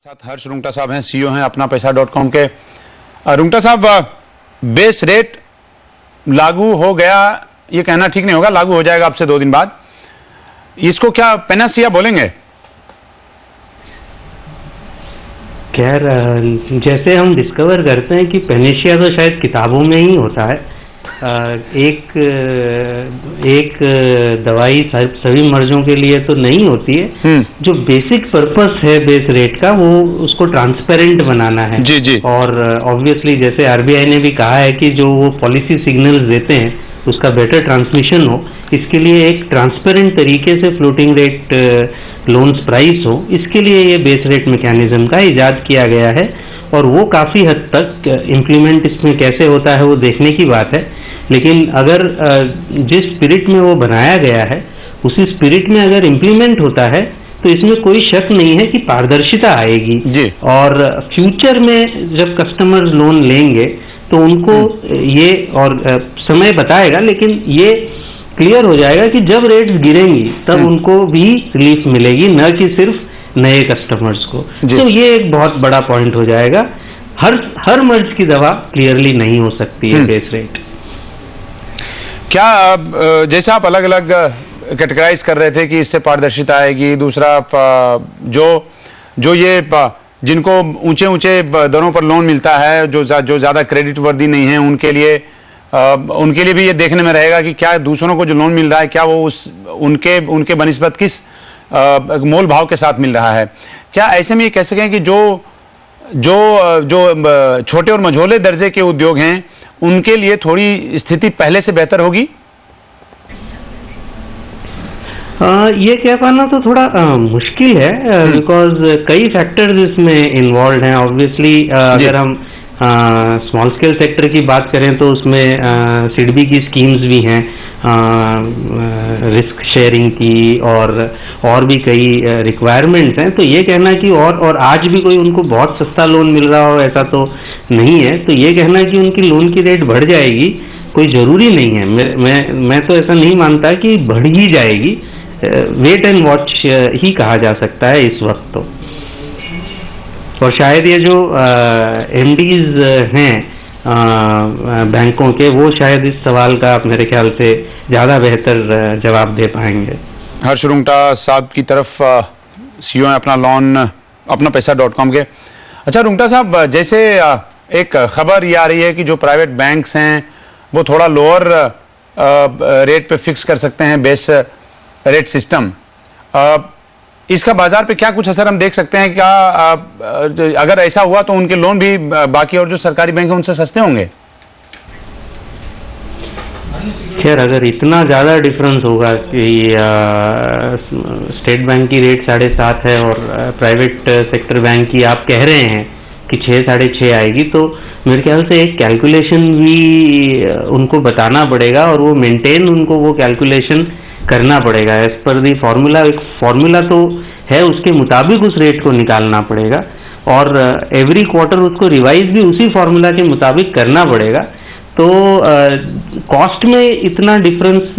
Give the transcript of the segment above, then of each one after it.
साथ हर्ष रुंगटा साहब हैं, सीईओ हैं अपना पैसा.com के। रुंगटा साहब, बेस रेट लागू हो गया, ये कहना ठीक नहीं होगा, लागू हो जाएगा अब से 2 दिन बाद। इसको क्या पेनासिया बोलेंगे? खैर, जैसे हम डिस्कवर करते हैं कि पेनेशिया तो शायद किताबों में ही होता है। एक दवाई सभी मर्जों के लिए तो नहीं होती है। जो बेसिक पर्पस है बेस रेट का, वो उसको ट्रांसपेरेंट बनाना है। जी जी। और ऑब्वियसली जैसे आरबीआई ने भी कहा है कि जो वो पॉलिसी सिग्नल्स देते हैं उसका बेटर ट्रांसमिशन हो, इसके लिए एक ट्रांसपेरेंट तरीके से फ्लोटिंग रेट लोन्स प्राइस हो, इसके लिए ये बेस रेट मैकेनिज्म का इजाद किया गया है। और वो काफ़ी हद तक इम्प्लीमेंट इसमें कैसे होता है वो देखने की बात है। लेकिन अगर जिस स्पिरिट में वो बनाया गया है उसी स्पिरिट में अगर इम्प्लीमेंट होता है तो इसमें कोई शक नहीं है कि पारदर्शिता आएगी जी। और फ्यूचर में जब कस्टमर्स लोन लेंगे तो उनको ये, और समय बताएगा, लेकिन ये क्लियर हो जाएगा कि जब रेट्स गिरेंगी तब उनको भी रिलीफ मिलेगी, न कि सिर्फ नए कस्टमर्स को। तो ये एक बहुत बड़ा पॉइंट हो जाएगा। हर मर्ज की दवा क्लियरली नहीं हो सकती है बेस रेट। क्या जैसे आप अलग अलग कैटेगराइज कर रहे थे कि इससे पारदर्शिता आएगी, दूसरा जो ये जिनको ऊंचे ऊंचे दरों पर लोन मिलता है, जो ज्यादा क्रेडिट वर्दी नहीं है, उनके लिए भी ये देखने में रहेगा कि क्या दूसरों को जो लोन मिल रहा है क्या वो उनके बनिस्बत किस मोल भाव के साथ मिल रहा है। क्या ऐसे में ये कह सकें कि जो छोटे और मझोले दर्जे के उद्योग हैं उनके लिए थोड़ी स्थिति पहले से बेहतर होगी? ये कह पाना तो थोड़ा मुश्किल है, बिकॉज कई फैक्टर्स इसमें इन्वॉल्व हैं। ऑब्वियसली अगर हम स्मॉल स्केल सेक्टर की बात करें तो उसमें सिडबी की स्कीम्स भी हैं, रिस्क शेयरिंग की, और भी कई रिक्वायरमेंट्स हैं। तो ये कहना कि और आज भी कोई उनको बहुत सस्ता लोन मिल रहा हो ऐसा तो नहीं है। तो ये कहना कि उनकी लोन की रेट बढ़ जाएगी कोई जरूरी नहीं है। मैं तो ऐसा नहीं मानता कि बढ़ ही जाएगी। वेट एंड वॉच ही कहा जा सकता है इस वक्त तो। और शायद ये जो एमडीज हैं बैंकों के, वो शायद इस सवाल का मेरे ख्याल से ज्यादा बेहतर जवाब दे पाएंगे। हर्ष रुंगटा साहब की तरफ, सीईओ है अपना पैसा.com के। अच्छा रुंगटा साहब, जैसे एक खबर ये आ रही है कि जो प्राइवेट बैंक्स हैं वो थोड़ा लोअर रेट पे फिक्स कर सकते हैं बेस रेट सिस्टम। इसका बाजार पे क्या कुछ असर हम देख सकते हैं? क्या अगर ऐसा हुआ तो उनके लोन भी बाकी और जो सरकारी बैंक हैं उनसे सस्ते होंगे? खैर, अगर इतना ज्यादा डिफरेंस होगा कि स्टेट बैंक की रेट 7.5 है और प्राइवेट सेक्टर बैंक की आप कह रहे हैं कि 6, 6.5 आएगी, तो मेरे ख्याल से एक कैलकुलेशन भी उनको बताना पड़ेगा और वो मेंटेन उनको वो कैलकुलेशन करना पड़ेगा एज पर दी फॉर्मूला। एक फॉर्मूला तो है, उसके मुताबिक उस रेट को निकालना पड़ेगा और एवरी क्वार्टर उसको रिवाइज भी उसी फॉर्मूला के मुताबिक करना पड़ेगा। तो कॉस्ट में इतना डिफरेंस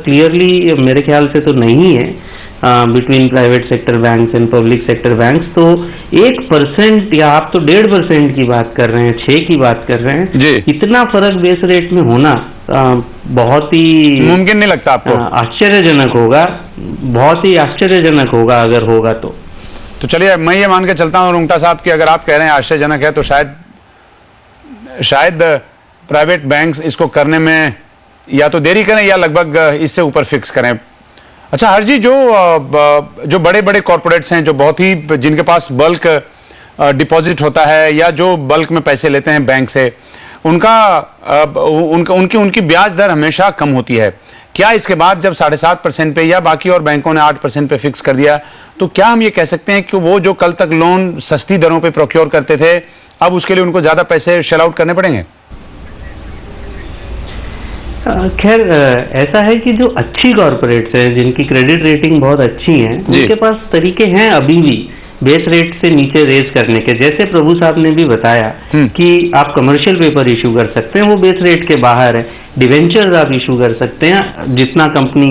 क्लियरली मेरे ख्याल से तो नहीं है between private sector banks and public sector banks. तो 1% या आप तो 1.5% की बात कर रहे हैं, 6 की बात कर रहे हैं, इतना फर्क बेस रेट में होना बहुत ही मुमकिन नहीं लगता आपको? आश्चर्यजनक होगा, बहुत ही आश्चर्यजनक होगा अगर होगा तो। चलिए, मैं ये मान के चलता हूं रुंगटा साहब कि अगर आप कह रहे हैं आश्चर्यजनक है तो शायद प्राइवेट बैंक्स इसको करने में या तो देरी करें या लगभग इससे ऊपर फिक्स करें। अच्छा हर जी, जो बड़े बड़े कॉर्पोरेट्स हैं, जो बहुत ही जिनके पास बल्क डिपॉजिट होता है या जो बल्क में पैसे लेते हैं बैंक से, उनकी ब्याज दर हमेशा कम होती है। क्या इसके बाद जब 7.5% पे या बाकी और बैंकों ने 8% पे फिक्स कर दिया, तो क्या हम ये कह सकते हैं कि वो जो कल तक लोन सस्ती दरों पे प्रोक्योर करते थे अब उसके लिए उनको ज्यादा पैसे शेल आउट करने पड़ेंगे? खैर, ऐसा है कि जो अच्छी कॉर्पोरेट्स हैं जिनकी क्रेडिट रेटिंग बहुत अच्छी है, उनके पास तरीके हैं अभी भी बेस रेट से नीचे रेज करने के। जैसे प्रभु साहब ने भी बताया कि आप कमर्शियल पेपर इशू कर सकते हैं, वो बेस रेट के बाहर है। डिवेंचर्स आप इशू कर सकते हैं जितना कंपनी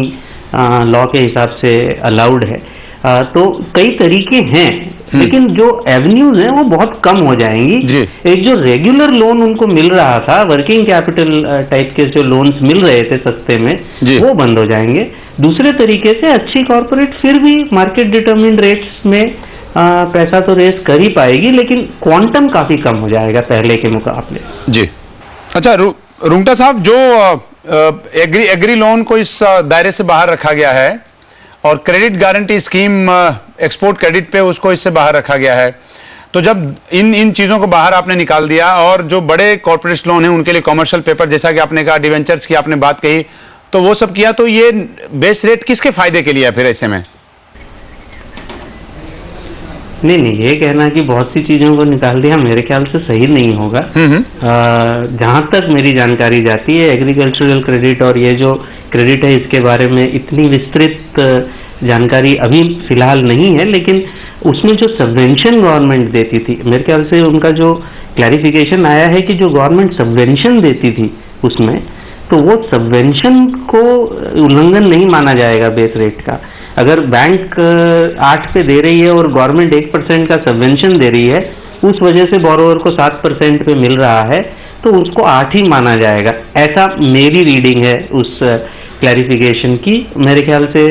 लॉ के हिसाब से अलाउड है। तो कई तरीके हैं लेकिन जो एवेन्यूज हैं वो बहुत कम हो जाएंगी। एक जो रेगुलर लोन उनको मिल रहा था, वर्किंग कैपिटल टाइप के जो लोन्स मिल रहे थे सस्ते में, वो बंद हो जाएंगे। दूसरे तरीके से अच्छी कॉर्पोरेट फिर भी मार्केट डिटरमिन्ड रेट्स में पैसा तो रेस कर ही पाएगी, लेकिन क्वांटम काफी कम हो जाएगा पहले के मुकाबले। जी अच्छा, रुंगटा साहब, जो एग्री लोन को इस दायरे से बाहर रखा गया है और credit guarantee scheme export credit पे उसको इससे बाहर रखा गया है, तो जब इन चीजों को बाहर आपने निकाल दिया और जो बड़े कॉर्पोरेट लोन हैं उनके लिए कॉमर्शियल पेपर, जैसा कि आपने कहा डिवेंचर्स की आपने बात कही, तो वो सब किया, तो ये बेस रेट किसके फायदे के लिए है फिर ऐसे में? नहीं, ये कहना कि बहुत सी चीजों को निकाल दिया मेरे ख्याल से सही नहीं होगा। जहां तक मेरी जानकारी जाती है, एग्रीकल्चरल क्रेडिट और ये जो क्रेडिट है इसके बारे में इतनी विस्तृत जानकारी अभी फिलहाल नहीं है, लेकिन उसमें जो सबवेंशन गवर्नमेंट देती थी, मेरे ख्याल से उनका जो क्लैरिफिकेशन आया है कि जो गवर्नमेंट सबवेंशन देती थी उसमें, तो वो सबवेंशन को उल्लंघन नहीं माना जाएगा बेस रेट का। अगर बैंक 8 पे दे रही है और गवर्नमेंट 1% का सबवेंशन दे रही है, उस वजह से बोरोवर को 7% पे मिल रहा है, तो उसको 8 ही माना जाएगा। ऐसा मेरी रीडिंग है उस क्लैरिफिकेशन की। मेरे ख्याल से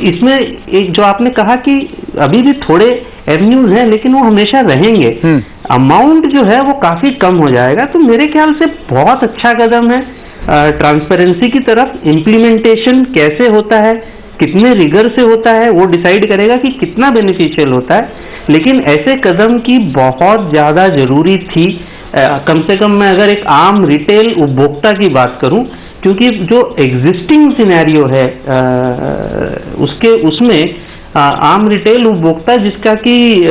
इसमें एक जो आपने कहा कि अभी भी थोड़े एवेन्यूज हैं, लेकिन वो हमेशा रहेंगे, अमाउंट जो है वो काफी कम हो जाएगा। तो मेरे ख्याल से बहुत अच्छा कदम है ट्रांसपेरेंसी की तरफ। इम्प्लीमेंटेशन कैसे होता है, कितने रिगर से होता है, वो डिसाइड करेगा कि कितना बेनिफिशियल होता है, लेकिन ऐसे कदम की बहुत ज्यादा जरूरी थी। कम से कम मैं अगर एक आम रिटेल उपभोक्ता की बात करूं, क्योंकि जो एग्जिस्टिंग सिनेरियो है उसमें आम रिटेल उपभोक्ता जिसकी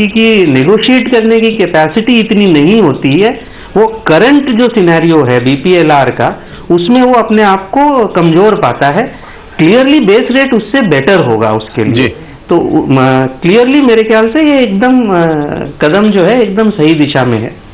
की नेगोशिएट करने की कैपेसिटी इतनी नहीं होती है, वो करंट जो सिनेरियो है बीपीएलआर का, उसमें वो अपने आप को कमजोर पाता है। क्लियरली बेस रेट उससे बेटर होगा उसके लिए। तो क्लियरली मेरे ख्याल से ये एकदम कदम जो है एकदम सही दिशा में है।